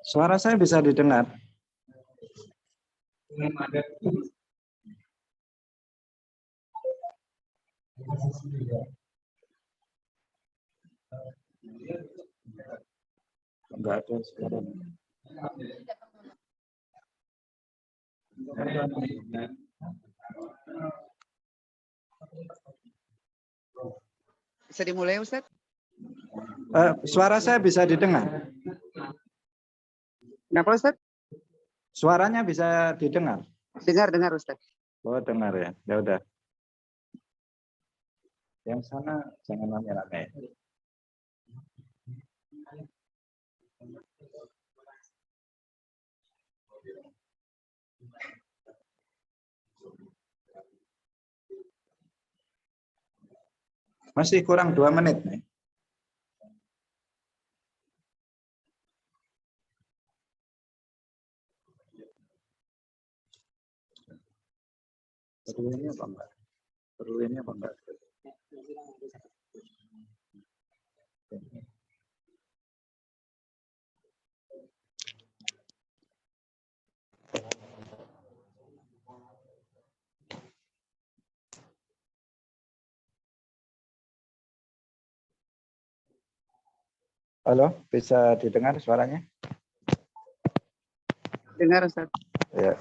Suara saya bisa didengar? Enggak ada suara. Bisa dimulai, Ustaz? Suara saya bisa didengar? Kenapa, Ustaz? Suaranya bisa didengar? Dengar, Ustaz. Oh, dengar ya. Ya udah. Yang sana jangan rame-rame. Masih kurang 2 menit nih. Perlu ini apa enggak? Perlu ini apa enggak? Halo, bisa didengar suaranya? Dengar, Ustaz. Ya.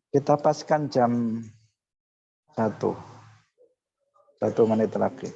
Kita paskan jam 1. 1 menit lagi.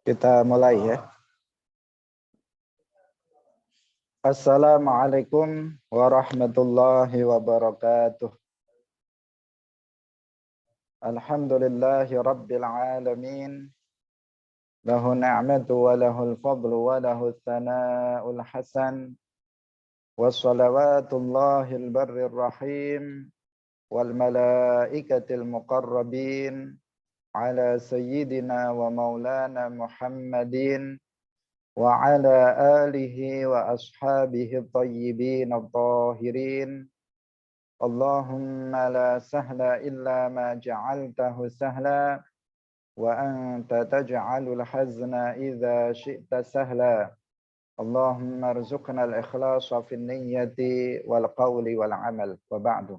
Kita mulai ya. Assalamualaikum warahmatullahi wabarakatuh. Alhamdulillahi rabbil alamin. Lahu ni'matu wa lahul fadlu wa lahu tsana'ul hasan. Wassalawatullahil barrir rahim. Wal malaikatil muqarrabin. Ala sayyidina wa maulana Muhammadin. Wa ala alihi wa ashabihi tayyibin at-tahirin. Allahumma la sahla illa ma ja'altahu sahla wa anta taj'alul hazna idza syi'ta sahla. Allahumma arzuqna al-ikhlasa fin niyyati wal qawli wal amal. Wa ba'du.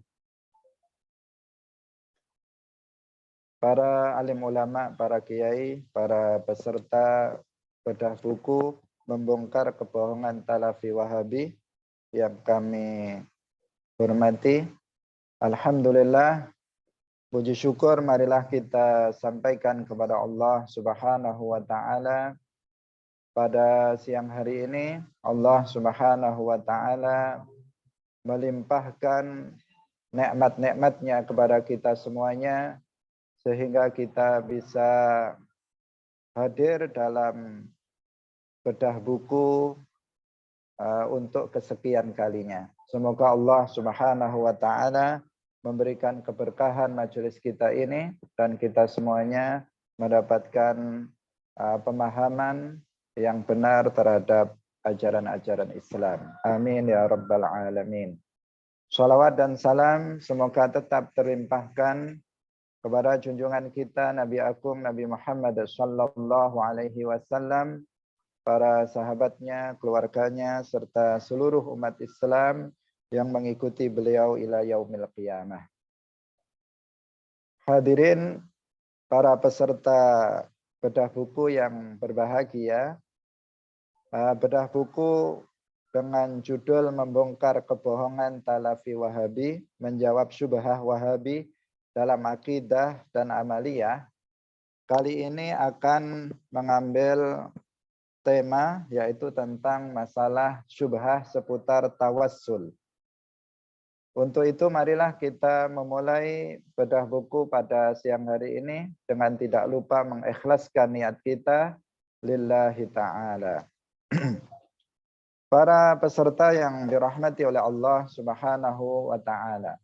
Para alim ulama, para kiai, para peserta bedah buku membongkar kebohongan Talafi Wahabi yang kami hormati. Alhamdulillah, puji syukur marilah kita sampaikan kepada Allah Subhanahu wa taala. Pada siang hari ini Allah Subhanahu wa taala melimpahkan nikmat-nikmatnya kepada kita semuanya sehingga kita bisa hadir dalam bedah buku untuk kesekian kalinya. Semoga Allah Subhanahu wa taala memberikan keberkahan majelis kita ini dan kita semuanya mendapatkan pemahaman yang benar terhadap ajaran-ajaran Islam. Amin ya rabbal alamin. Shalawat dan salam semoga tetap terlimpahkan kepada junjungan kita Nabi Agung Nabi Muhammad sallallahu alaihi wasallam, para sahabatnya, keluarganya, serta seluruh umat Islam yang mengikuti beliau ila yaumil qiyamah. Hadirin para peserta bedah buku yang berbahagia, bedah buku dengan judul Membongkar Kebohongan Talafi Wahabi, Menjawab Syubhah Wahabi dalam Akidah dan Amaliyah, kali ini akan mengambil tema yaitu tentang masalah syubhah seputar tawassul. Untuk itu marilah kita memulai bedah buku pada siang hari ini dengan tidak lupa mengikhlaskan niat kita lillahi ta'ala. Para peserta yang dirahmati oleh Allah Subhanahu wa ta'ala.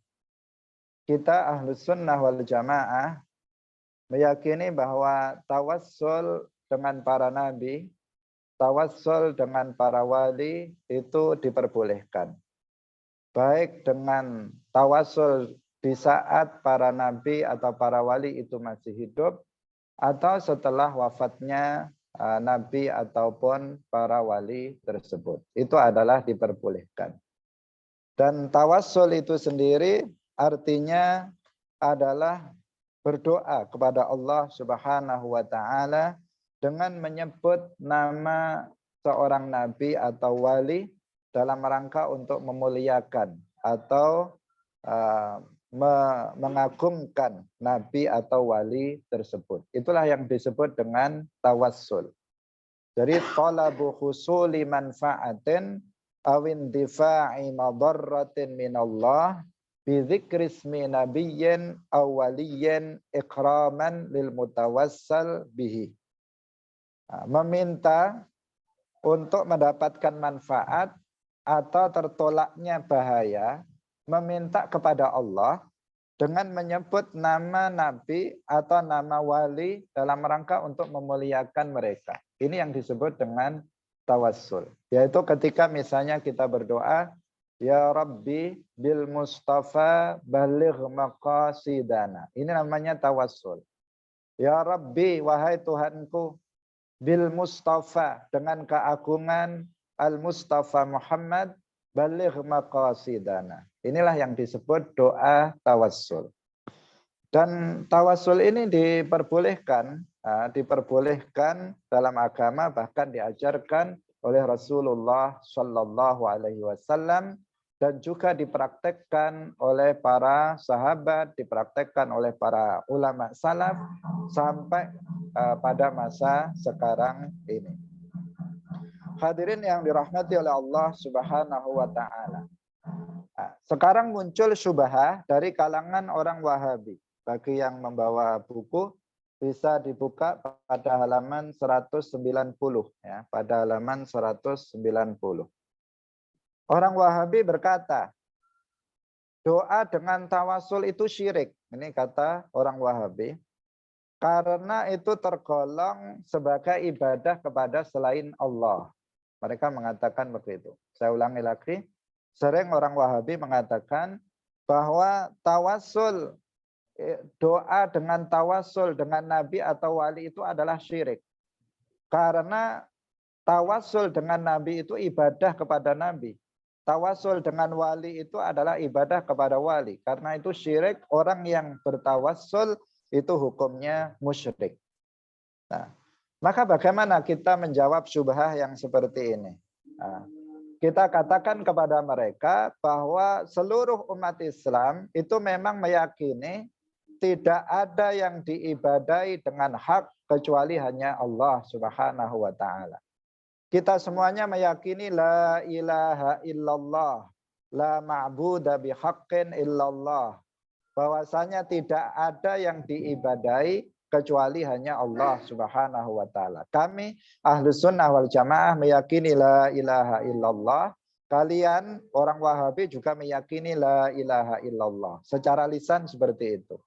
Kita Ahlus Sunnah wal Jamaah meyakini bahwa tawassul dengan para nabi, tawassul dengan para wali itu diperbolehkan. Baik dengan tawassul di saat para nabi atau para wali itu masih hidup, atau setelah wafatnya nabi ataupun para wali tersebut. Itu adalah diperbolehkan. Dan tawassul itu sendiri artinya adalah berdoa kepada Allah Subhanahu wa ta'ala dengan menyebut nama seorang nabi atau wali dalam rangka untuk memuliakan atau mengagungkan nabi atau wali tersebut. Itulah yang disebut dengan tawassul. Jadi talabu husuli manfa'atin awin difa'i madarratin minallah bi dzikri ismi nabiyyin aw waliyyin ikraman lil mutawassal bihi. Meminta untuk mendapatkan manfaat atau tertolaknya bahaya, meminta kepada Allah dengan menyebut nama nabi atau nama wali dalam rangka untuk memuliakan mereka. Ini yang disebut dengan tawassul. Yaitu ketika misalnya kita berdoa, Ya Rabbi bil Mustafa baligh maqasidana. Ini namanya tawassul. Ya Rabbi, wahai Tuhanku, bil Mustafa, dengan keagungan Al-Mustafa Muhammad, baligh maqasidana. Inilah yang disebut doa tawassul. Dan tawassul ini diperbolehkan dalam agama, bahkan diajarkan oleh Rasulullah Shallallahu Alaihi Wasallam dan juga dipraktekkan oleh para sahabat, dipraktekkan oleh para ulama salaf sampai pada masa sekarang ini. Hadirin yang dirahmati oleh Allah Subhanahu wa ta'ala. Sekarang muncul syubhah dari kalangan orang Wahabi. Bagi yang membawa buku bisa dibuka pada halaman 190 ya, pada halaman 190. Orang Wahabi berkata, doa dengan tawasul itu syirik. Ini kata orang Wahabi. Karena itu tergolong sebagai ibadah kepada selain Allah. Mereka mengatakan begitu. Saya ulangi lagi. Sering orang Wahabi mengatakan bahwa tawasul, doa dengan tawasul dengan nabi atau wali itu adalah syirik. Karena tawasul dengan nabi itu ibadah kepada nabi. Tawasul dengan wali itu adalah ibadah kepada wali. Karena itu syirik, orang yang bertawasul itu hukumnya musyrik. Nah, maka bagaimana kita menjawab syubhah yang seperti ini? Kita katakan kepada mereka bahwa seluruh umat Islam itu memang meyakini tidak ada yang diibadai dengan hak kecuali hanya Allah Subhanahu wa ta'ala. Kita semuanya meyakini la ilaha illallah, la ma'budu bihaqqin illallah. Bahwasanya tidak ada yang diibadai kecuali hanya Allah Subhanahu wa ta'ala. Kami Ahlus Sunnah wal Jamaah meyakini la ilaha illallah. Kalian orang Wahabi juga meyakini la ilaha illallah. Secara lisan seperti itu.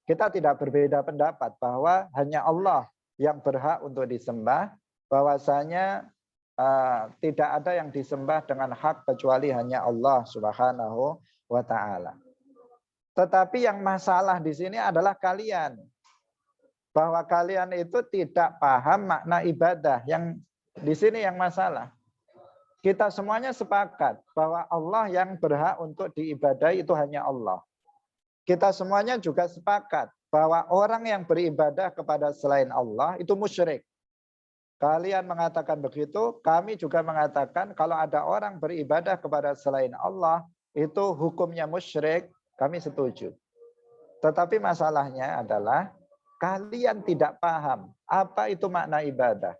Kita tidak berbeda pendapat bahwa hanya Allah yang berhak untuk disembah. Bahwasanya tidak ada yang disembah dengan hak kecuali hanya Allah Subhanahu wa ta'ala. Tetapi yang masalah di sini adalah kalian. Bahwa kalian itu tidak paham makna ibadah. Yang di sini yang masalah. Kita semuanya sepakat bahwa Allah yang berhak untuk diibadahi itu hanya Allah. Kita semuanya juga sepakat bahwa orang yang beribadah kepada selain Allah itu musyrik. Kalian mengatakan begitu, kami juga mengatakan kalau ada orang beribadah kepada selain Allah itu hukumnya musyrik, kami setuju. Tetapi masalahnya adalah kalian tidak paham apa itu makna ibadah.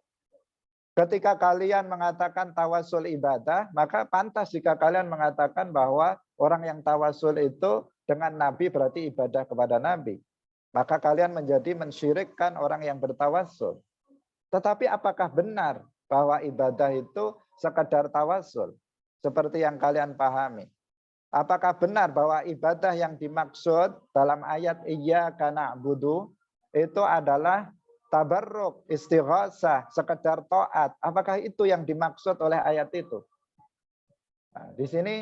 Ketika kalian mengatakan tawasul ibadah, maka pantas jika kalian mengatakan bahwa orang yang tawasul itu dengan Nabi berarti ibadah kepada Nabi. Maka kalian menjadi mensyirikkan orang yang bertawasul. Tetapi apakah benar bahwa ibadah itu sekadar tawasul? Seperti yang kalian pahami. Apakah benar bahwa ibadah yang dimaksud dalam ayat iyyaka na'budu itu adalah tabarruk, istighosah, sekedar taat? Apakah itu yang dimaksud oleh ayat itu? Nah, di sini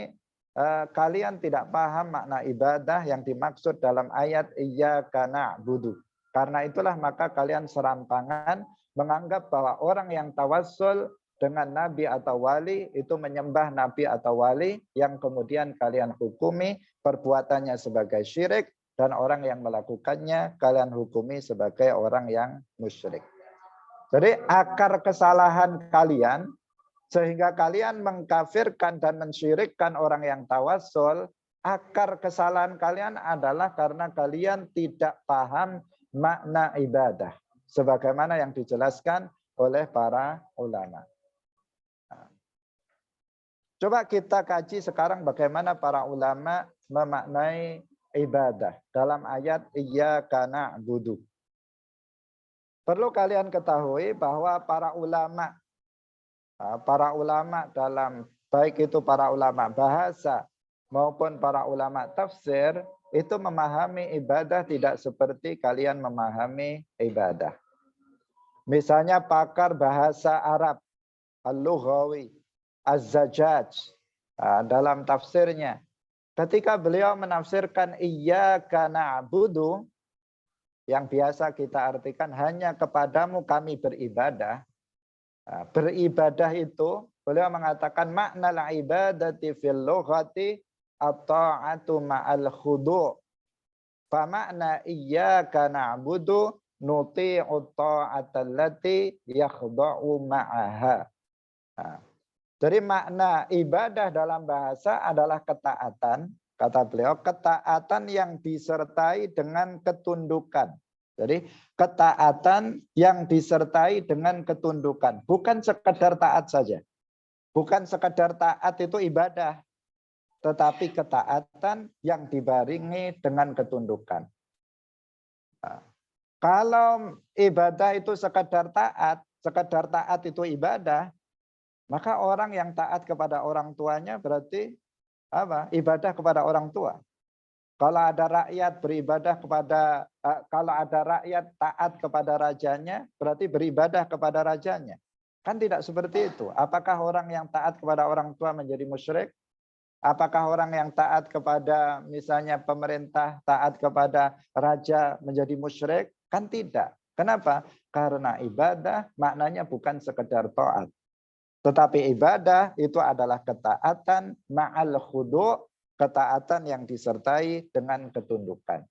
kalian tidak paham makna ibadah yang dimaksud dalam ayat iyyaka na'budu. Karena itulah maka kalian serampangan menganggap bahwa orang yang tawassul dengan nabi atau wali itu menyembah nabi atau wali yang kemudian kalian hukumi perbuatannya sebagai syirik, dan orang yang melakukannya kalian hukumi sebagai orang yang musyrik. Jadi akar kesalahan kalian sehingga kalian mengkafirkan dan mensyirikkan orang yang tawassul, akar kesalahan kalian adalah karena kalian tidak paham makna ibadah sebagaimana yang dijelaskan oleh para ulama. Coba kita kaji sekarang bagaimana para ulama memaknai ibadah dalam ayat iyyaka na'budu. Perlu kalian ketahui bahwa para ulama dalam baik itu para ulama bahasa maupun para ulama tafsir itu memahami ibadah tidak seperti kalian memahami ibadah. Misalnya pakar bahasa Arab Al-Lughawi Az-Zajjaj dalam tafsirnya, ketika beliau menafsirkan iyyaka na'budu yang biasa kita artikan hanya kepadamu kami beribadah. Beribadah itu beliau mengatakan makna al-ibadati fil lughati at-ta'atu ma'al khudu'. Fa makna iyyaka na'budu nuti'u ta'ata allati yakhda'u ma'aha. Jadi makna ibadah dalam bahasa adalah ketaatan, kata beliau, ketaatan yang disertai dengan ketundukan. Jadi ketaatan yang disertai dengan ketundukan, bukan sekedar taat saja. Bukan sekedar taat itu ibadah, tetapi ketaatan yang dibarengi dengan ketundukan. Nah, kalau ibadah itu sekedar taat itu ibadah, maka orang yang taat kepada orang tuanya berarti apa? Ibadah kepada orang tua. Kalau ada rakyat beribadah kepada, kalau ada rakyat taat kepada rajanya, berarti beribadah kepada rajanya. Kan tidak seperti itu. Apakah orang yang taat kepada orang tua menjadi musyrik? Apakah orang yang taat kepada misalnya pemerintah, taat kepada raja menjadi musyrik? Kan tidak. Kenapa? Karena ibadah maknanya bukan sekedar taat. Tetapi ibadah itu adalah ketaatan ma'al khudu', ketaatan yang disertai dengan ketundukan.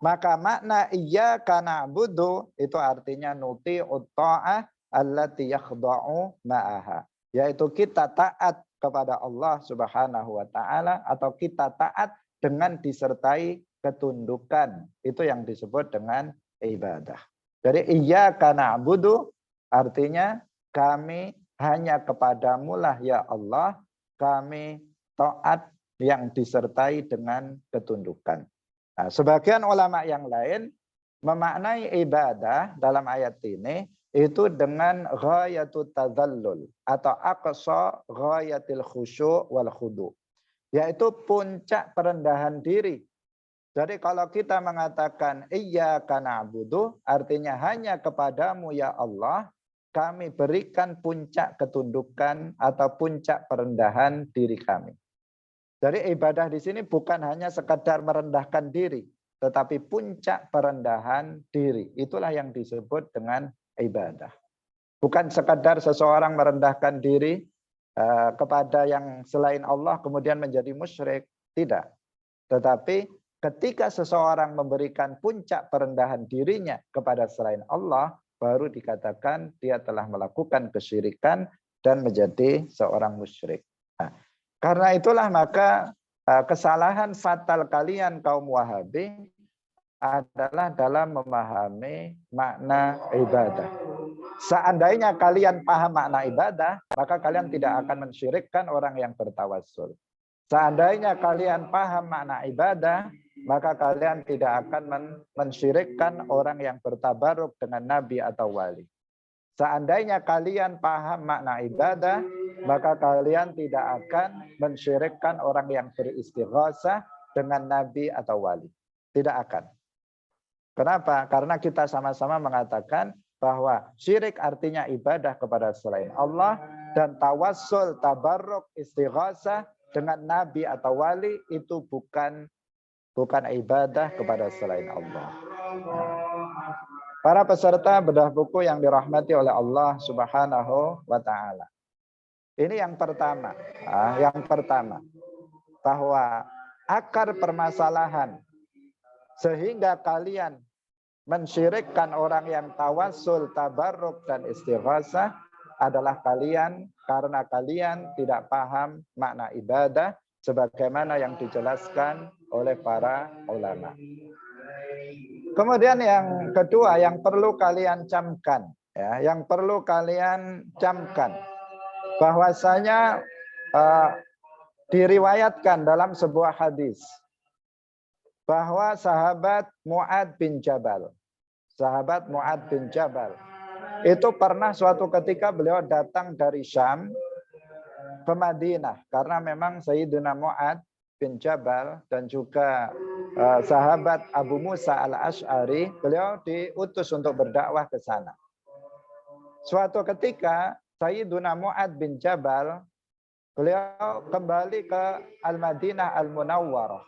Maka makna iyyaka na'budu itu artinya nuti'ut ta'ah allati yakhda'u ma'aha. Yaitu kita taat kepada Allah Subhanahu wa taala atau kita taat dengan disertai ketundukan. Itu yang disebut dengan ibadah. Jadi iyyaka na'budu artinya kami hanya kepadamu lah ya Allah, kami taat yang disertai dengan ketundukan. Nah, sebagian ulama yang lain memaknai ibadah dalam ayat ini itu dengan ghayatut tadzallul atau aqsa ghayatil khusyu' wal khudu', yaitu puncak perendahan diri. Jadi kalau kita mengatakan iyyaka na'budu artinya hanya kepadamu ya Allah, kami berikan puncak ketundukan atau puncak perendahan diri kami. Jadi ibadah di sini bukan hanya sekadar merendahkan diri, tetapi puncak perendahan diri. Itulah yang disebut dengan ibadah. Bukan sekadar seseorang merendahkan diri kepada yang selain Allah kemudian menjadi musyrik. Tidak. Tetapi ketika seseorang memberikan puncak perendahan dirinya kepada selain Allah, baru dikatakan dia telah melakukan kesyirikan dan menjadi seorang musyrik. Nah, karena itulah maka kesalahan fatal kalian kaum Wahabi adalah dalam memahami makna ibadah. Seandainya kalian paham makna ibadah, maka kalian tidak akan mensyirikkan orang yang bertawassul. Seandainya kalian paham makna ibadah, maka kalian tidak akan mensyirikkan orang yang bertabaruk dengan nabi atau wali. Seandainya kalian paham makna ibadah, maka kalian tidak akan mensyirikkan orang yang beristighosah dengan nabi atau wali. Tidak akan. Kenapa? Karena kita sama-sama mengatakan bahwa syirik artinya ibadah kepada selain Allah, dan tawassul, tabarruk, istighosah dengan nabi atau wali itu bukan ibadah kepada selain Allah. Para peserta bedah buku yang dirahmati oleh Allah Subhanahu wa taala. Ini yang pertama. Yang pertama, bahwa akar permasalahan sehingga kalian mensyirikkan orang yang tawassul, tabarruk dan istighosah adalah kalian karena kalian tidak paham makna ibadah sebagaimana yang dijelaskan oleh para ulama. Kemudian yang kedua yang perlu kalian camkan, yang perlu kalian camkan bahwasanya diriwayatkan dalam sebuah hadis bahwa sahabat Mu'ad bin Jabal itu pernah suatu ketika beliau datang dari Syam ke Madinah karena memang Sayyidina Mu'ad bin Jabal dan juga sahabat Abu Musa al-Ash'ari, beliau diutus untuk berdakwah ke sana. Suatu ketika Sayyidina Mu'ad bin Jabal, beliau kembali ke Al-Madinah Al-Munawwarah.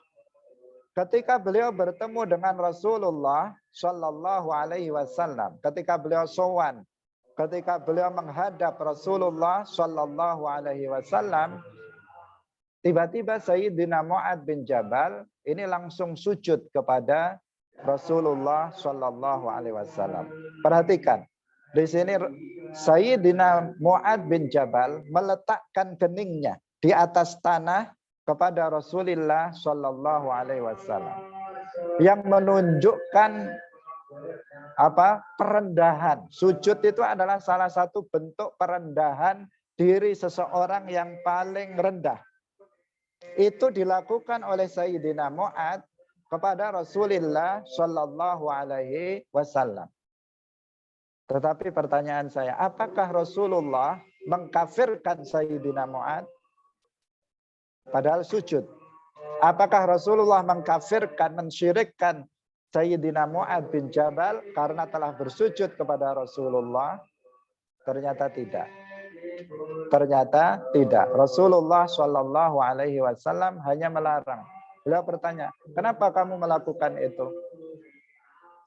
Ketika beliau bertemu dengan Rasulullah Shallallahu Alaihi Wasallam, ketika beliau sowan, ketika beliau menghadap Rasulullah Shallallahu Alaihi Wasallam, tiba-tiba Sayyidina Mu'ad bin Jabal ini langsung sujud kepada Rasulullah Shallallahu Alaihi Wasallam. Perhatikan, di sini Sayyidina Mu'ad bin Jabal meletakkan keningnya di atas tanah kepada Rasulullah Shallallahu Alaihi Wasallam, yang menunjukkan perendahan. Sujud itu adalah salah satu bentuk perendahan diri seseorang yang paling rendah. Itu dilakukan oleh Sayyidina Mu'ad kepada Rasulullah Shallallahu Alaihi Wasallam. Tetapi pertanyaan saya, apakah Rasulullah mengkafirkan Sayyidina Mu'ad? Padahal sujud. Apakah Rasulullah mengkafirkan, mensyirikkan Sayyidina Mu'ad bin Jabal karena telah bersujud kepada Rasulullah? Ternyata tidak. Ternyata tidak. Rasulullah Shallallahu Alaihi Wasallam hanya melarang. Beliau bertanya, kenapa kamu melakukan itu?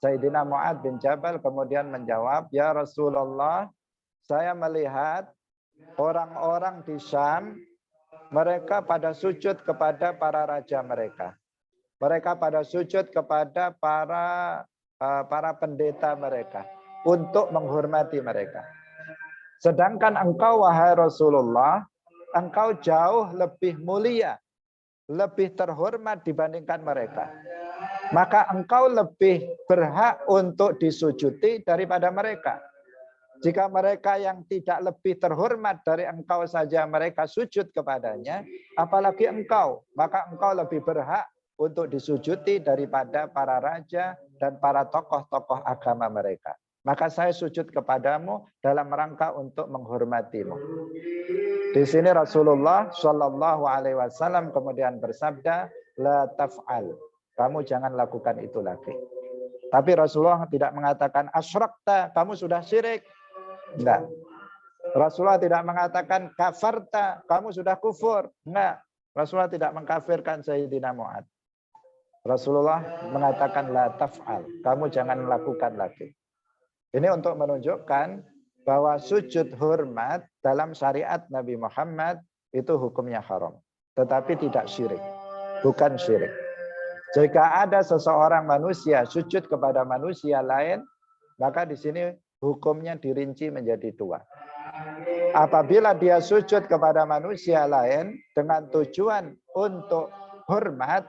Sayyidina Mu'ad bin Jabal kemudian menjawab, ya Rasulullah, saya melihat orang-orang di Syam, mereka pada sujud kepada para raja mereka. Mereka pada sujud kepada para pendeta mereka untuk menghormati mereka. Sedangkan engkau, wahai Rasulullah, engkau jauh lebih mulia, lebih terhormat dibandingkan mereka. Maka engkau lebih berhak untuk disujuti daripada mereka. Jika mereka yang tidak lebih terhormat dari engkau saja mereka sujud kepadanya, apalagi engkau, maka engkau lebih berhak untuk disujuti daripada para raja dan para tokoh-tokoh agama mereka. Maka saya sujud kepadamu dalam rangka untuk menghormatimu. Di sini Rasulullah Shallallahu Alaihi Wasallam kemudian bersabda, la taf'al, kamu jangan lakukan itu lagi. Tapi Rasulullah tidak mengatakan asyrakta, kamu sudah syirik. Enggak. Rasulullah tidak mengatakan kafarta, kamu sudah kufur. Enggak. Rasulullah tidak mengkafirkan Sayyidina Mu'ad. Rasulullah mengatakan la taf'al, kamu jangan melakukan lagi. Ini untuk menunjukkan bahwa sujud hormat dalam syariat Nabi Muhammad itu hukumnya haram, tetapi tidak syirik, bukan syirik. Jika ada seseorang manusia sujud kepada manusia lain, maka di sini hukumnya dirinci menjadi dua. Apabila dia sujud kepada manusia lain dengan tujuan untuk hormat,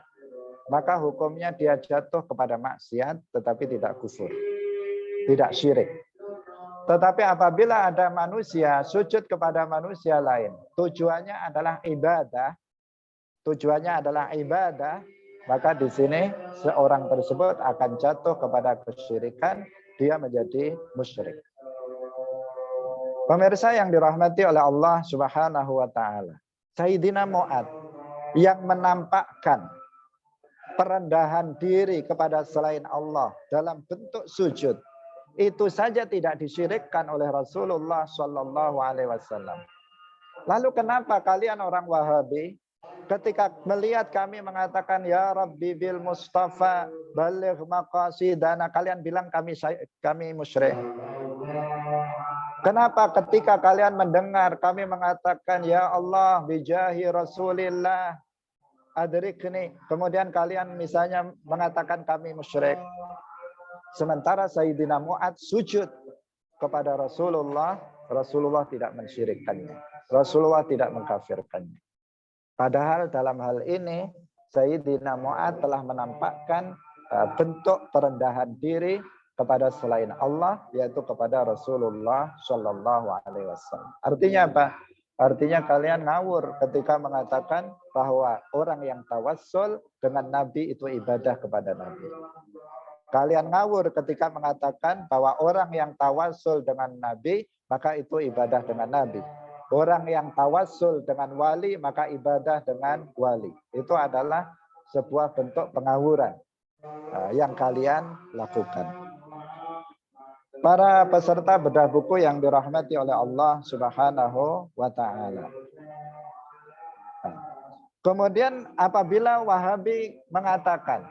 maka hukumnya dia jatuh kepada maksiat, tetapi tidak kufur, tidak syirik. Tetapi apabila ada manusia sujud kepada manusia lain, tujuannya adalah ibadah, maka di sini seorang tersebut akan jatuh kepada kesyirikan, dia menjadi musyrik. Pemirsa yang dirahmati oleh Allah Subhanahu wa taala, Sayyidina Mu'ad yang menampakkan perendahan diri kepada selain Allah dalam bentuk sujud, itu saja tidak disyirikkan oleh Rasulullah Shallallahu Alaihi Wasallam. Lalu kenapa kalian orang Wahabi ketika melihat kami mengatakan ya Rabbi bil Mustafa baligh maqasidana, kalian bilang kami musyrik? Kenapa ketika kalian mendengar kami mengatakan ya Allah bijahi Rasulillah adrikni, kemudian kalian misalnya mengatakan kami musyrik? Sementara Sayyidina Mu'ad sujud kepada Rasulullah, Rasulullah tidak mensyirikkannya, Rasulullah tidak mengkafirkannya. Padahal dalam hal ini Sayyidina Mu'ad telah menampakkan bentuk perendahan diri kepada selain Allah, yaitu kepada Rasulullah Shallallahu Alaihi Wasallam. Artinya apa? Artinya kalian ngawur ketika mengatakan bahwa orang yang tawassul dengan Nabi itu ibadah kepada Nabi. Kalian ngawur ketika mengatakan bahwa orang yang tawassul dengan Nabi, maka itu ibadah dengan Nabi. Orang yang tawassul dengan wali, maka ibadah dengan wali. Itu adalah sebuah bentuk pengawuran yang kalian lakukan. Para peserta bedah buku yang dirahmati oleh Allah Subhanahu wa taala. Kemudian apabila Wahabi mengatakan,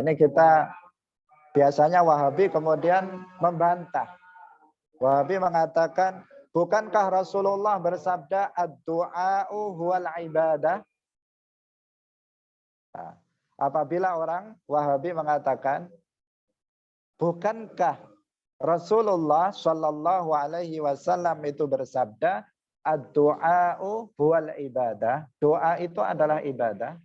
ini kita biasanya Wahabi kemudian membantah. Wahabi mengatakan, bukankah Rasulullah bersabda ad-du'a'u huwal ibadah? Apabila orang Wahabi mengatakan, bukankah Rasulullah Shallallahu Alaihi Wasallam itu bersabda, ad-du'a'u huwal ibadah. Doa itu adalah ibadah.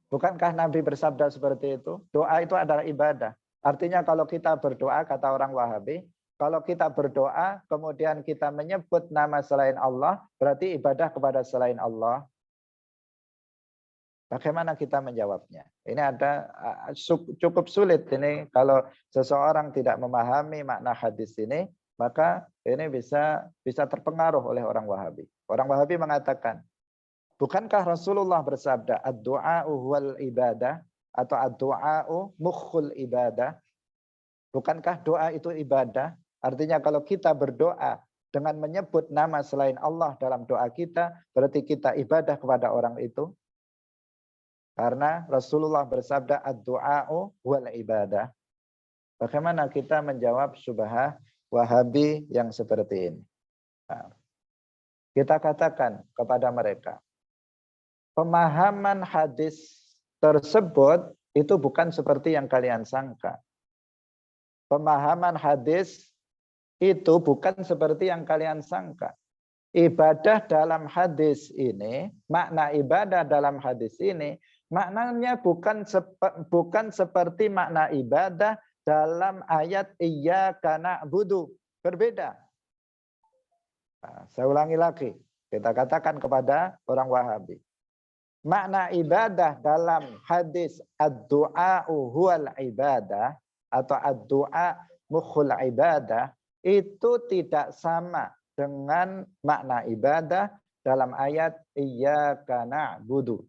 Bukankah Nabi bersabda seperti itu? Doa itu adalah ibadah. Artinya kalau kita berdoa, kata orang Wahabi, kalau kita berdoa, kemudian kita menyebut nama selain Allah, berarti ibadah kepada selain Allah. Bagaimana kita menjawabnya? Ini ada cukup sulit ini kalau seseorang tidak memahami makna hadis ini, maka ini bisa terpengaruh oleh orang Wahabi. Orang Wahabi mengatakan, bukankah Rasulullah bersabda ad-du'a'u huwal ibadah atau ad-du'a'u mukhul ibadah? Bukankah doa itu ibadah? Artinya kalau kita berdoa dengan menyebut nama selain Allah dalam doa kita, berarti kita ibadah kepada orang itu. Karena Rasulullah bersabda ad-du'a'u wal ibadah. Bagaimana kita menjawab syubhah Wahabi yang seperti ini? Nah, kita katakan kepada mereka, pemahaman hadis tersebut itu bukan seperti yang kalian sangka. Pemahaman hadis itu bukan seperti yang kalian sangka. Ibadah dalam hadis ini, makna ibadah dalam hadis ini, maknanya bukan seperti makna ibadah dalam ayat iyyaka na'budu. Berbeda. Nah, saya ulangi lagi. Kita katakan kepada orang Wahabi. Makna ibadah dalam hadis ad-du'a'u huwal ibadah atau ad-du'a mukhul ibadah itu tidak sama dengan makna ibadah dalam ayat iyyaka na'budu.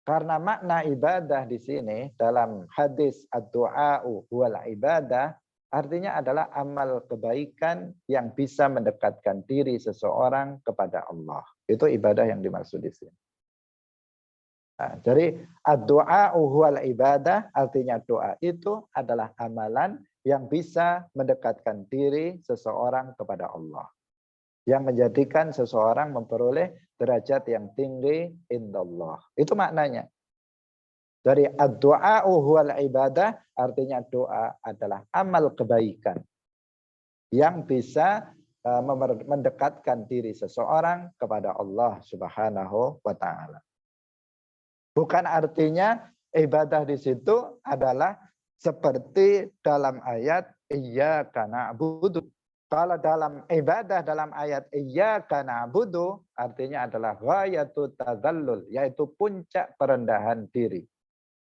Karena makna ibadah di sini dalam hadis ad-du'a'u wal ibadah artinya adalah amal kebaikan yang bisa mendekatkan diri seseorang kepada Allah. Itu ibadah yang dimaksud di sini. Nah, jadi doa huwal ibadah, artinya doa itu adalah amalan yang bisa mendekatkan diri seseorang kepada Allah. Yang menjadikan seseorang memperoleh derajat yang tinggi indallah. Itu maknanya. Dari doa huwal ibadah, artinya doa adalah amal kebaikan yang bisa mendekatkan diri seseorang kepada Allah Subhanahu wa taala. Bukan artinya ibadah di situ adalah seperti dalam ayat iyyaka na'budu. Kalau dalam ibadah dalam ayat iyyaka na'budu artinya adalah ghayatut tadzallul, yaitu puncak perendahan diri.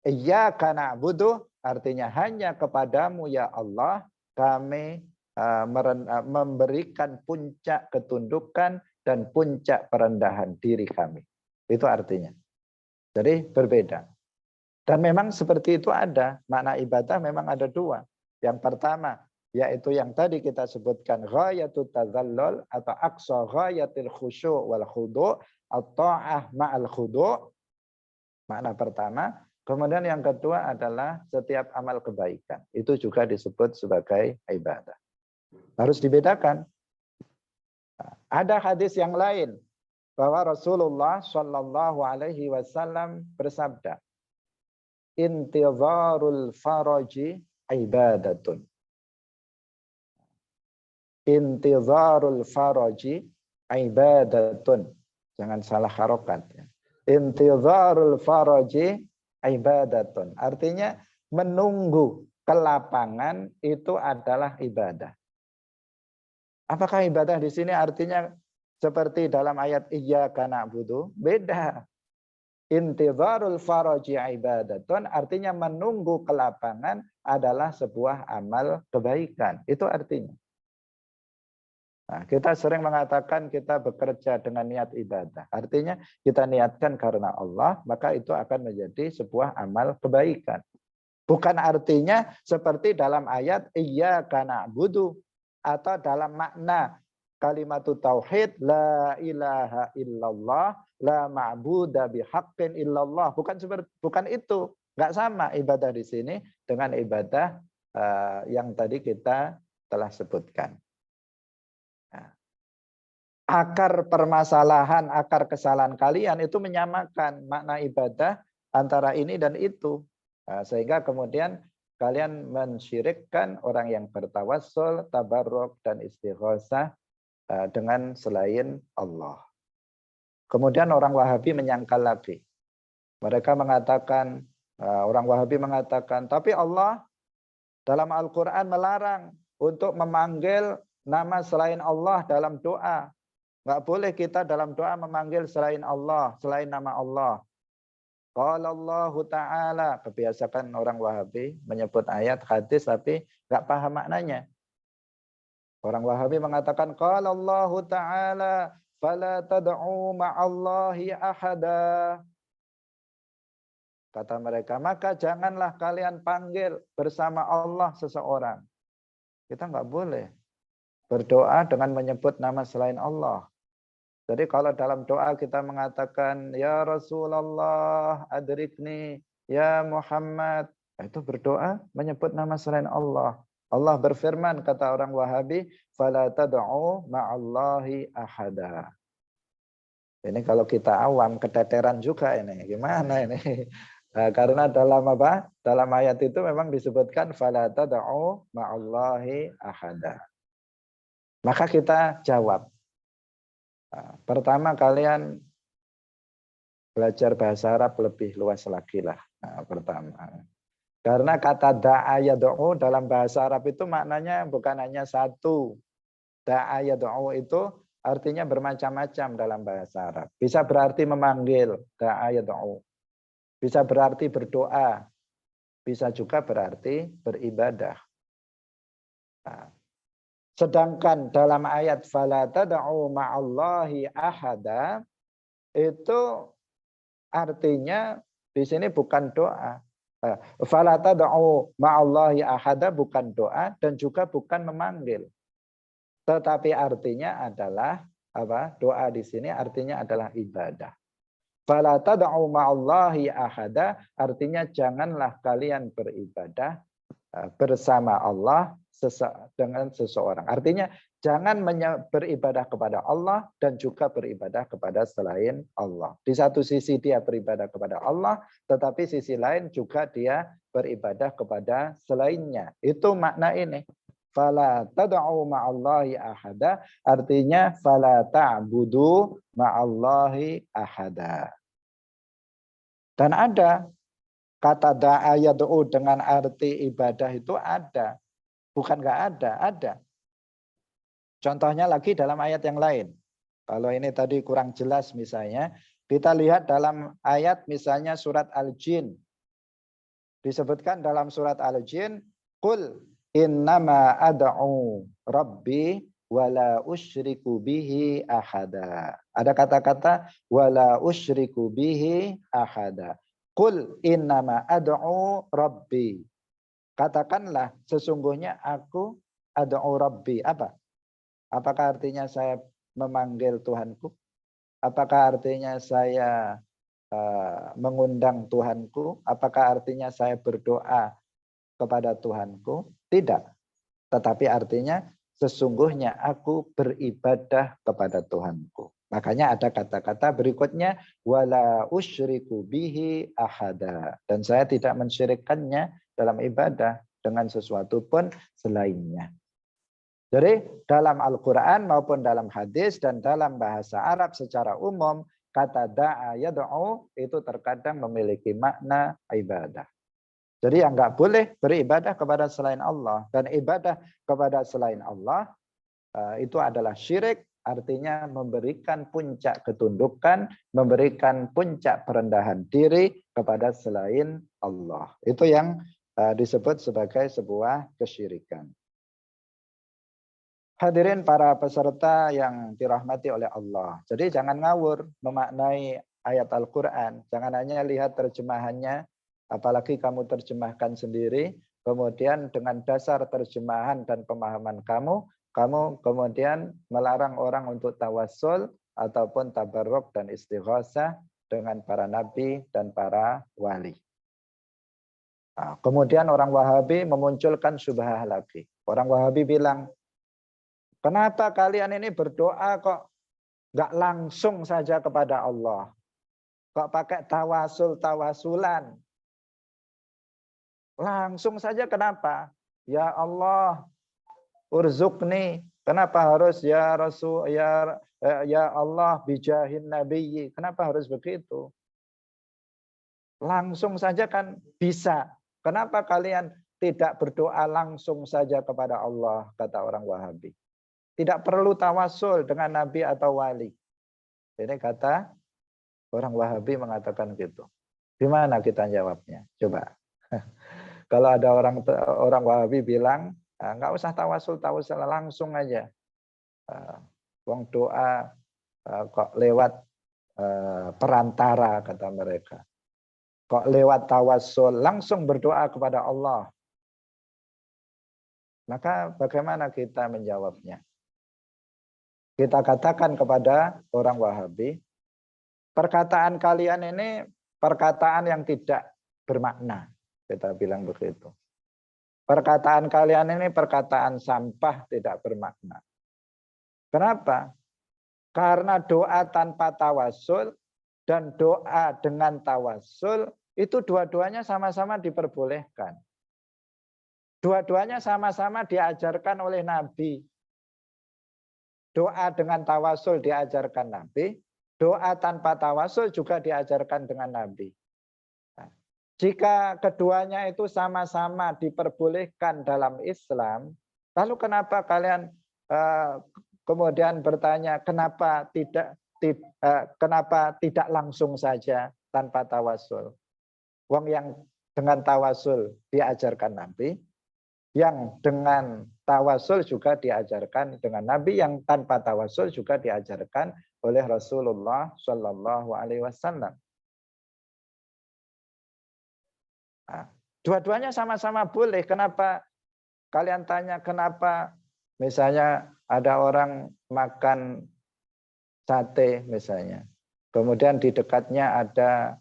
Iyyaka na'budu artinya hanya kepadamu ya Allah kami memberikan puncak ketundukan dan puncak perendahan diri kami. Itu artinya. Jadi berbeda. Dan memang seperti itu ada. Makna ibadah memang ada dua. Yang pertama, yaitu yang tadi kita sebutkan ghayatut tadzallul atau aqsa ghayatil khusyu' wal khudu' at-ta'ah ma'al khudu'. Makna pertama. Kemudian yang kedua adalah setiap amal kebaikan. Itu juga disebut sebagai ibadah. Harus dibedakan. Ada hadis yang lain bahwa Rasulullah Shallallahu Alaihi Wasallam bersabda, "Intizarul faraji ibadatun." Intizarul faraji ibadatun. Jangan salah harokat. Intizarul faraji ibadatun. Artinya menunggu kelapangan itu adalah ibadah. Apakah ibadah di sini artinya seperti dalam ayat iyyaka na'budu? Beda. Intizarul faraji ibadatun artinya menunggu kelapangan adalah sebuah amal kebaikan. Itu artinya. Nah, kita sering mengatakan kita bekerja dengan niat ibadah. Artinya kita niatkan karena Allah, maka itu akan menjadi sebuah amal kebaikan. Bukan artinya seperti dalam ayat iyyaka na'budu atau dalam makna kalimatut tauhid la ilaha illallah la ma'budu bihaqqin illallah. Bukan itu. Enggak sama ibadah di sini dengan ibadah yang tadi kita telah sebutkan. Nah, akar permasalahan, akar kesalahan kalian itu menyamakan makna ibadah antara ini dan itu. Nah, sehingga kemudian kalian mensyirikkan orang yang bertawassul, tabarruk, dan istighosah dengan selain Allah. Kemudian orang Wahabi menyangkal lagi. Mereka mengatakan, orang Wahabi mengatakan, tapi Allah dalam Al-Quran melarang untuk memanggil nama selain Allah dalam doa. Nggak boleh kita dalam doa memanggil selain Allah, selain nama Allah. Qala Allah Ta'ala, kebiasaan orang Wahabi menyebut ayat hadis tapi nggak paham maknanya. Orang Wahabi mengatakan qala Allah Ta'ala fala tad'u ma'allahi ahada. Kata mereka, maka janganlah kalian panggil bersama Allah seseorang. Kita nggak boleh berdoa dengan menyebut nama selain Allah. Jadi kalau dalam doa kita mengatakan, ya Rasulullah adrikni, ya Muhammad, itu berdoa menyebut nama selain Allah. Allah berfirman, kata orang Wahabi, fala tad'u ma'allahi ahada. Ini kalau kita awam, keteteran juga ini. Gimana ini? Nah, karena dalam apa? Dalam ayat itu memang disebutkan, fala tad'u ma'allahi ahada. Maka kita jawab. Pertama kalian belajar bahasa Arab lebih luas lagi lah. Pertama. Karena kata da'a yad'u dalam bahasa Arab itu maknanya bukan hanya satu. Da'a yad'u itu artinya bermacam-macam dalam bahasa Arab. Bisa berarti memanggil, da'a yad'u. Bisa berarti berdoa. Bisa juga berarti beribadah. Sedangkan dalam ayat fala tad'u ma'allahi ahada itu artinya di sini bukan doa. Fala tad'u ma'allahi ahada bukan doa dan juga bukan memanggil. Tetapi artinya adalah doa di sini artinya adalah ibadah. Fala tad'u ma'allahi ahada, artinya janganlah kalian beribadah bersama Allah dengan seseorang. Artinya jangan beribadah kepada Allah dan juga beribadah kepada selain Allah. Di satu sisi dia beribadah kepada Allah, tetapi sisi lain juga dia beribadah kepada selainnya. Itu makna ini. Fala tad'u ma'allahi ahada, artinya fala ta'budu ma'allahi ahada. Dan ada kata da'a yad'u dengan arti ibadah itu ada. Bukan nggak ada, ada. Contohnya lagi dalam ayat yang lain. Kalau ini tadi kurang jelas misalnya, kita lihat dalam ayat misalnya surat Al-Jin. Disebutkan dalam surat Al-Jin, Qul innama ad'u rabbi wala usyriku bihi ahada. Ada kata-kata wala usyriku bihi ahada. Qul innama ad'u rabbi. Katakanlah sesungguhnya aku ad'u rabbi. Apa? Apakah artinya saya memanggil Tuhanku? Apakah artinya saya mengundang Tuhanku? Apakah artinya saya berdoa kepada Tuhanku? Tidak. Tetapi artinya sesungguhnya aku beribadah kepada Tuhanku. Makanya ada kata-kata berikutnya wala usyriku bihi ahada, dan saya tidak mensyirikkannya dalam ibadah dengan sesuatu pun selainnya. Jadi dalam Al-Qur'an maupun dalam hadis dan dalam bahasa Arab secara umum, kata da'a yad'u itu terkadang memiliki makna ibadah. Jadi yang nggak boleh beribadah kepada selain Allah, dan ibadah kepada selain Allah itu adalah syirik, artinya memberikan puncak ketundukan, memberikan puncak perendahan diri kepada selain Allah. Itu yang disebut sebagai sebuah kesyirikan. Hadirin para peserta yang dirahmati oleh Allah. Jadi jangan ngawur memaknai ayat Al-Quran. Jangan hanya lihat terjemahannya, apalagi kamu terjemahkan sendiri, kemudian dengan dasar terjemahan dan pemahaman kamu kemudian melarang orang untuk tawassul ataupun tabarruk dan istighosah dengan para nabi dan para wali. Nah, kemudian orang Wahabi memunculkan syubhah lagi. Orang Wahabi bilang, kenapa kalian ini berdoa kok nggak langsung saja kepada Allah? Kok pakai tawasulan? Langsung saja kenapa? Ya Allah, urzukni. Kenapa harus ya Rasul, ya Allah bijahin nabiyyi? Kenapa harus begitu? Langsung saja kan bisa. Kenapa kalian tidak berdoa langsung saja kepada Allah, kata orang Wahabi? Tidak perlu tawasul dengan nabi atau wali. Ini kata orang Wahabi mengatakan gitu. Gimana kita jawabnya? Coba. Kalau ada orang Wahabi bilang, nggak usah tawasul langsung aja. Wong doa kok lewat perantara, kata mereka. Kok lewat tawasul langsung berdoa kepada Allah. Maka bagaimana kita menjawabnya? Kita katakan kepada orang Wahabi, perkataan kalian ini perkataan yang tidak bermakna. Kita bilang begitu. Perkataan kalian ini perkataan sampah, tidak bermakna. Kenapa? Karena doa tanpa tawasul dan doa dengan tawasul itu dua-duanya sama-sama diperbolehkan. Dua-duanya sama-sama diajarkan oleh Nabi. Doa dengan tawasul diajarkan Nabi, doa tanpa tawasul juga diajarkan dengan Nabi. Nah, jika keduanya itu sama-sama diperbolehkan dalam Islam, lalu kenapa kalian kemudian bertanya kenapa tidak langsung saja tanpa tawasul? Wong yang dengan tawasul diajarkan Nabi, yang dengan tawasul juga diajarkan dengan Nabi, yang tanpa tawasul juga diajarkan oleh Rasulullah Shallallahu Alaihi Wasallam. Nah, dua-duanya sama-sama boleh. Kenapa kalian tanya kenapa misalnya ada orang makan sate misalnya. Kemudian di dekatnya ada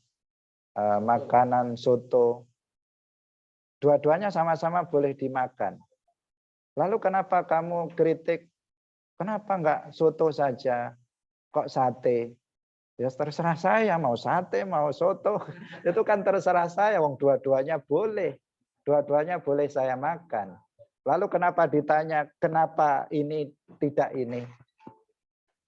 makanan soto. Dua-duanya sama-sama boleh dimakan. Lalu kenapa kamu kritik, kenapa enggak soto saja, kok sate? Ya terserah saya, mau sate, mau soto. Itu kan terserah saya, wong dua-duanya boleh. Dua-duanya boleh saya makan. Lalu kenapa ditanya, kenapa ini tidak ini?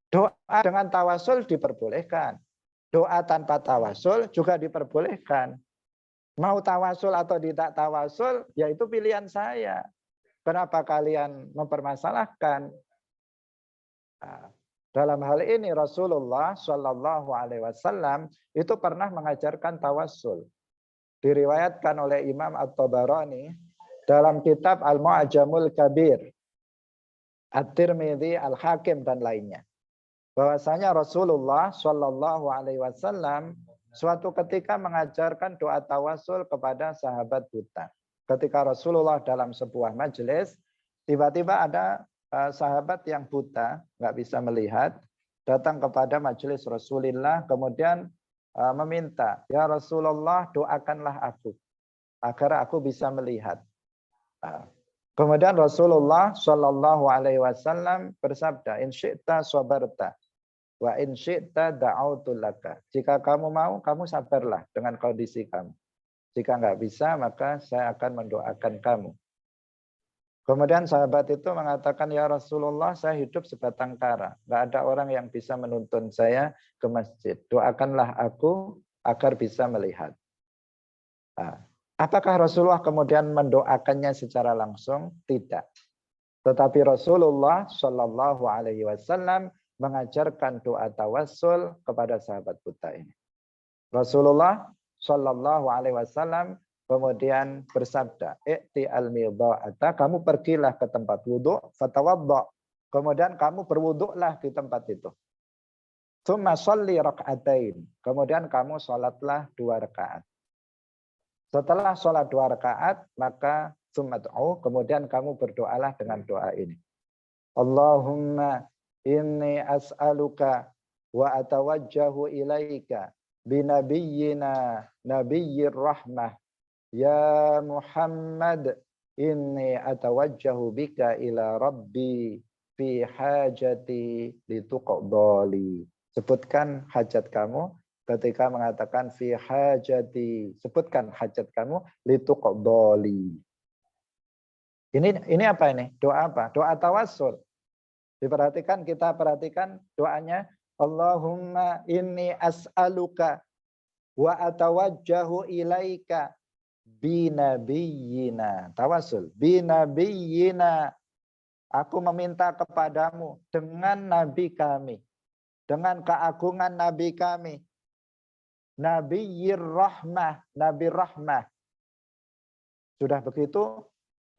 Doa dengan tawasul diperbolehkan. Doa tanpa tawasul juga diperbolehkan. Mau tawasul atau tidak tawasul, ya itu pilihan saya. Kenapa kalian mempermasalahkan? Nah, dalam hal ini Rasulullah Shallallahu Alaihi Wasallam itu pernah mengajarkan tawasul. Diriwayatkan oleh Imam At-Tabarani dalam kitab Al-Mu'jamul Kabir, At-Tirmidzi, Al-Hakim dan lainnya. Bahwasanya Rasulullah Shallallahu Alaihi Wasallam suatu ketika mengajarkan doa tawasul kepada sahabat buta. Ketika Rasulullah dalam sebuah majelis, tiba-tiba ada sahabat yang buta, nggak bisa melihat, datang kepada majelis Rasulullah, kemudian meminta, ya Rasulullah doakanlah aku, agar aku bisa melihat. Kemudian Rasulullah Shallallahu Alaihi Wasallam bersabda, in syi'ta sabarta, wa in syi'ta da'autu laka. Jika kamu mau, kamu sabarlah dengan kondisi kamu. Jika nggak bisa, maka saya akan mendoakan kamu. Kemudian sahabat itu mengatakan, ya Rasulullah, saya hidup sebatang kara. Nggak ada orang yang bisa menuntun saya ke masjid. Doakanlah aku agar bisa melihat. Nah, apakah Rasulullah kemudian mendoakannya secara langsung? Tidak. Tetapi Rasulullah Shallallahu Alaihi Wasallam mengajarkan doa tawassul kepada sahabat buta ini. Rasulullah Shallallahu Alaihi Wasallam kemudian bersabda, "I'ti al-midha'ata," kamu pergilah ke tempat wudhu, fatawadda, kemudian kamu berwuduklah di tempat itu. Tsumma sholli rak'atain, kemudian kamu sholatlah 2 rakaat. Setelah sholat 2 rakaat, maka tsumma du'u, kemudian kamu berdoalah dengan doa ini. Allahumma inni as'aluka wa atawajjahu ilaika binabiyyina nabiyyir rahmah ya Muhammad inni atawajjahu bika ila rabbi fi hajati lituqdali. Sebutkan hajat kamu ketika mengatakan fi hajati, sebutkan hajat kamu lituqdali. Ini apa ini? Doa apa? Doa tawassul. Diperhatikan, kita perhatikan doanya. Allahumma inni as'aluka wa atawajjahu ilaika binabiyyina. Tawasul. Binabiyyina. Aku meminta kepadamu dengan nabi kami. Dengan keagungan nabi kami. Nabiyyir rahmah. Nabi rahmah. Sudah begitu,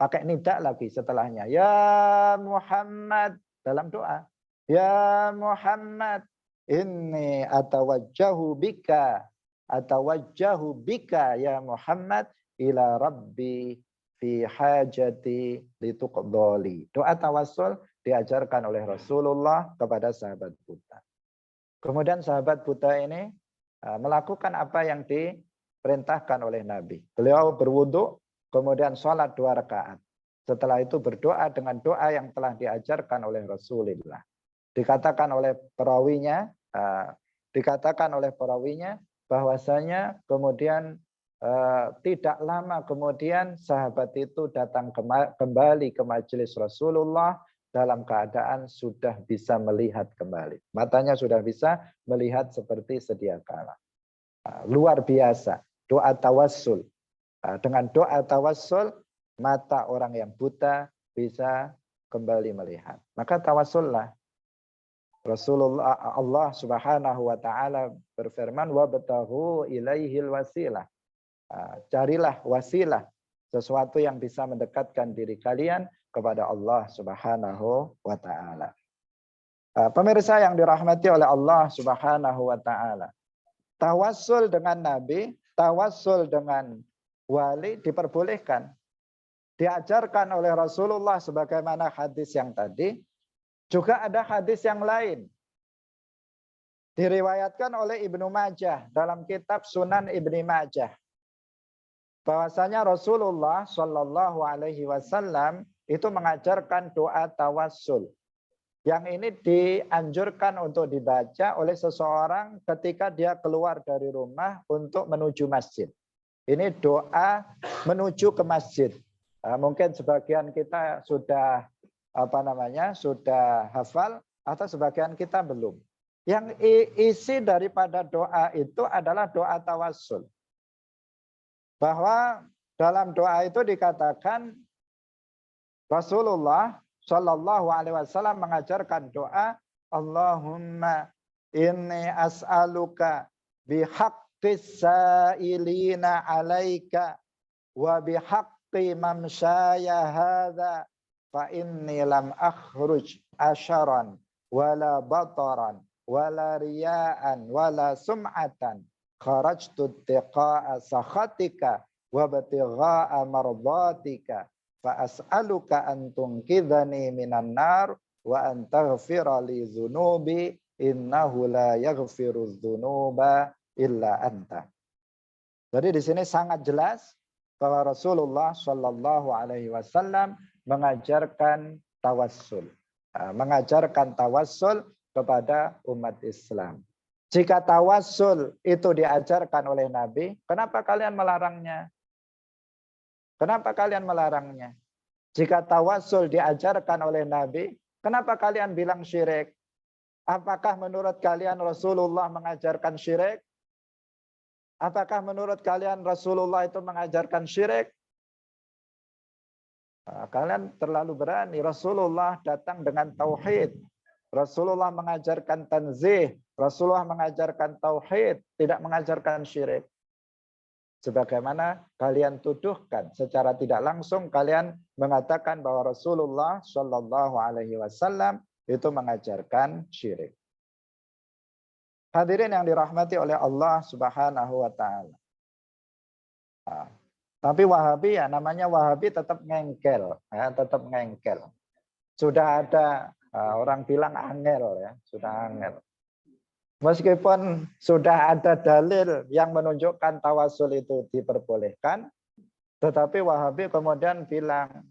pakai nida lagi setelahnya. Ya Muhammad. Dalam doa. Ya Muhammad, inni atawajjahu bika ya Muhammad ila rabbi fi hajati lituqdali. Doa tawassul diajarkan oleh Rasulullah kepada sahabat buta. Kemudian sahabat buta ini melakukan apa yang diperintahkan oleh Nabi. Beliau berwudu, kemudian sholat 2 rakaat. Setelah itu berdoa dengan doa yang telah diajarkan oleh Rasulullah. Dikatakan oleh perawinya bahwasanya kemudian tidak lama kemudian sahabat itu datang kembali ke majelis Rasulullah dalam keadaan sudah bisa melihat kembali. Matanya sudah bisa melihat seperti sedia kala. Luar biasa. Doa tawassul. Dengan doa tawassul, mata orang yang buta bisa kembali melihat. Maka tawassullah. Rasulullah Allah Subhanahu wa taala berfirman wabtaghu ilaihil wasilah. Carilah wasilah, sesuatu yang bisa mendekatkan diri kalian kepada Allah Subhanahu wa taala. Pemirsa yang dirahmati oleh Allah Subhanahu wa taala. Tawassul dengan nabi, tawassul dengan wali diperbolehkan. Diajarkan oleh Rasulullah sebagaimana hadis yang tadi, juga ada hadis yang lain. Diriwayatkan oleh Ibnu Majah dalam kitab Sunan Ibnu Majah bahwasanya Rasulullah Shallallahu Alaihi Wasallam itu mengajarkan doa tawassul. Yang ini dianjurkan untuk dibaca oleh seseorang ketika dia keluar dari rumah untuk menuju masjid. Ini doa menuju ke masjid. Mungkin sebagian kita sudah sudah hafal atau sebagian kita belum. Yang isi daripada doa itu adalah doa tawassul. Bahwa dalam doa itu dikatakan Rasulullah Shallallahu Alaihi Wasallam mengajarkan doa Allahumma inni as'aluka bihaqqis sa'ilina alaika wa bihaqqi mamsyaya hadza fa inni lam akhruj asharan wala bataran wala riya'an wala sum'atan kharajtu tiqa'a sakhatika wa batigha'a mardatika fa as'aluka an tunqidhani minan nar wa an taghfira li dzunubi innahu la yaghfiru dzunuba illa anta. Jadi di sini sangat jelas bahwa Rasulullah Shallallahu Alaihi Wasallam mengajarkan tawassul, kepada umat Islam. Jika tawassul itu diajarkan oleh Nabi, kenapa kalian melarangnya? Kenapa kalian melarangnya? Jika tawassul diajarkan oleh Nabi, kenapa kalian bilang syirik? Apakah menurut kalian Rasulullah mengajarkan syirik? Apakah menurut kalian Rasulullah itu mengajarkan syirik? Kalian terlalu berani. Rasulullah datang dengan tauhid. Rasulullah mengajarkan tanzih. Rasulullah mengajarkan tauhid, tidak mengajarkan syirik. Sebagaimana kalian tuduhkan secara tidak langsung, kalian mengatakan bahwa Rasulullah Shallallahu Alaihi Wasallam itu mengajarkan syirik. Hadirin yang dirahmati oleh Allah Subhanahu Wa Taala. Tapi Wahabi, ya namanya Wahabi tetap ngengkel, tetap ngengkel. Sudah ada orang bilang angel, ya, sudah angel. Meskipun sudah ada dalil yang menunjukkan tawassul itu diperbolehkan, tetapi Wahabi kemudian bilang,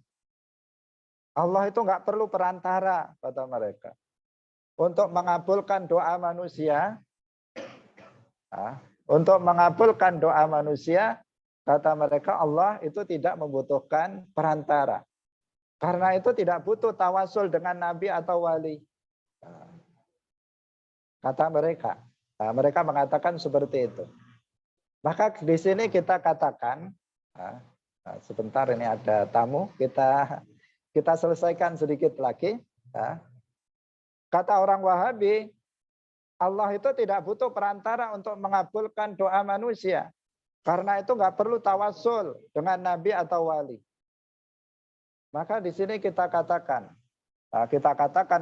Allah itu nggak perlu perantara, kata mereka. Untuk mengabulkan doa manusia, kata mereka Allah itu tidak membutuhkan perantara. Karena itu tidak butuh tawassul dengan nabi atau wali. Kata mereka. Mereka mengatakan seperti itu. Maka di sini kita katakan, sebentar ini ada tamu, kita selesaikan sedikit lagi. Kata orang Wahabi, Allah itu tidak butuh perantara untuk mengabulkan doa manusia. Karena itu nggak perlu tawassul dengan nabi atau wali. Maka di sini kita katakan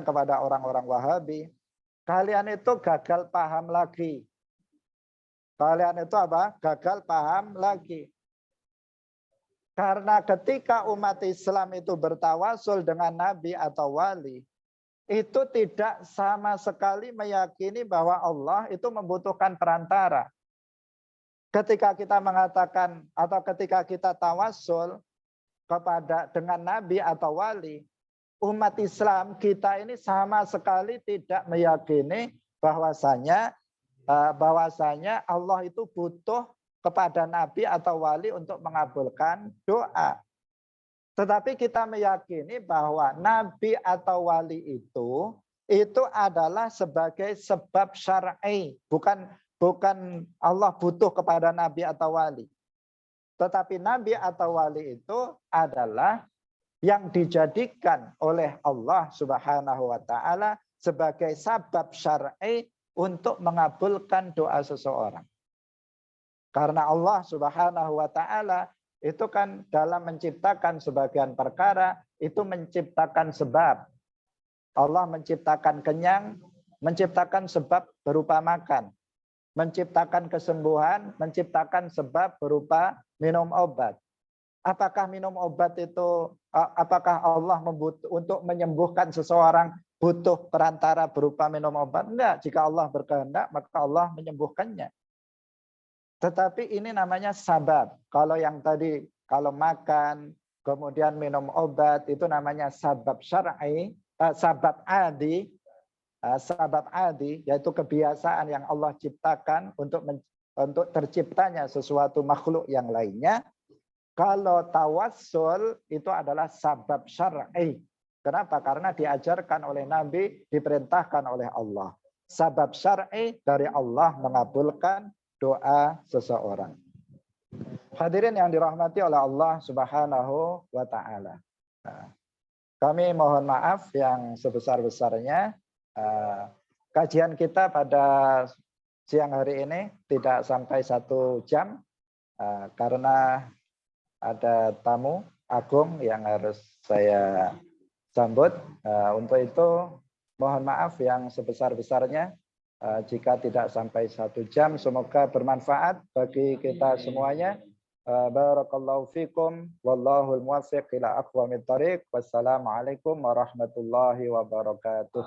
kepada orang-orang Wahabi, kalian itu gagal paham lagi. Kalian itu apa? Gagal paham lagi. Karena ketika umat Islam itu bertawasul dengan nabi atau wali, itu tidak sama sekali meyakini bahwa Allah itu membutuhkan perantara. Ketika kita mengatakan atau ketika kita tawasul dengan nabi atau wali, umat Islam kita ini sama sekali tidak meyakini bahwasanya Allah itu butuh kepada nabi atau wali untuk mengabulkan doa. Tetapi kita meyakini bahwa nabi atau wali itu adalah sebagai sebab syar'i, bukan Allah butuh kepada nabi atau wali. Tetapi nabi atau wali itu adalah yang dijadikan oleh Allah Subhanahu wa taala sebagai sabab syar'i untuk mengabulkan doa seseorang. Karena Allah Subhanahu wa taala itu kan dalam menciptakan sebagian perkara itu menciptakan sebab. Allah menciptakan kenyang, menciptakan sebab berupa makan. Menciptakan kesembuhan, menciptakan sebab berupa minum obat. Apakah minum obat itu, apakah Allah untuk menyembuhkan seseorang butuh perantara berupa minum obat. Enggak, jika Allah berkehendak maka Allah menyembuhkannya. Tetapi ini namanya sabab. Kalau yang tadi, kalau makan, kemudian minum obat, itu namanya sabab syar'i, sabab adi, yaitu kebiasaan yang Allah ciptakan untuk terciptanya sesuatu makhluk yang lainnya. Kalau tawassul itu adalah sabab syar'i. Kenapa? Karena diajarkan oleh Nabi, diperintahkan oleh Allah. Sabab syar'i dari Allah mengabulkan doa seseorang. Hadirin yang dirahmati oleh Allah Subhanahu wa taala. Kami mohon maaf yang sebesar-besarnya. Kajian kita pada siang hari ini tidak sampai 1 jam karena ada tamu agung yang harus saya sambut. Untuk itu mohon maaf yang sebesar-besarnya jika tidak sampai 1 jam. Semoga bermanfaat bagi kita semuanya. Barakallahu fikum wallahul muwaffiq ila aqwamit thariq. Wassalamualaikum warahmatullahi wabarakatuh.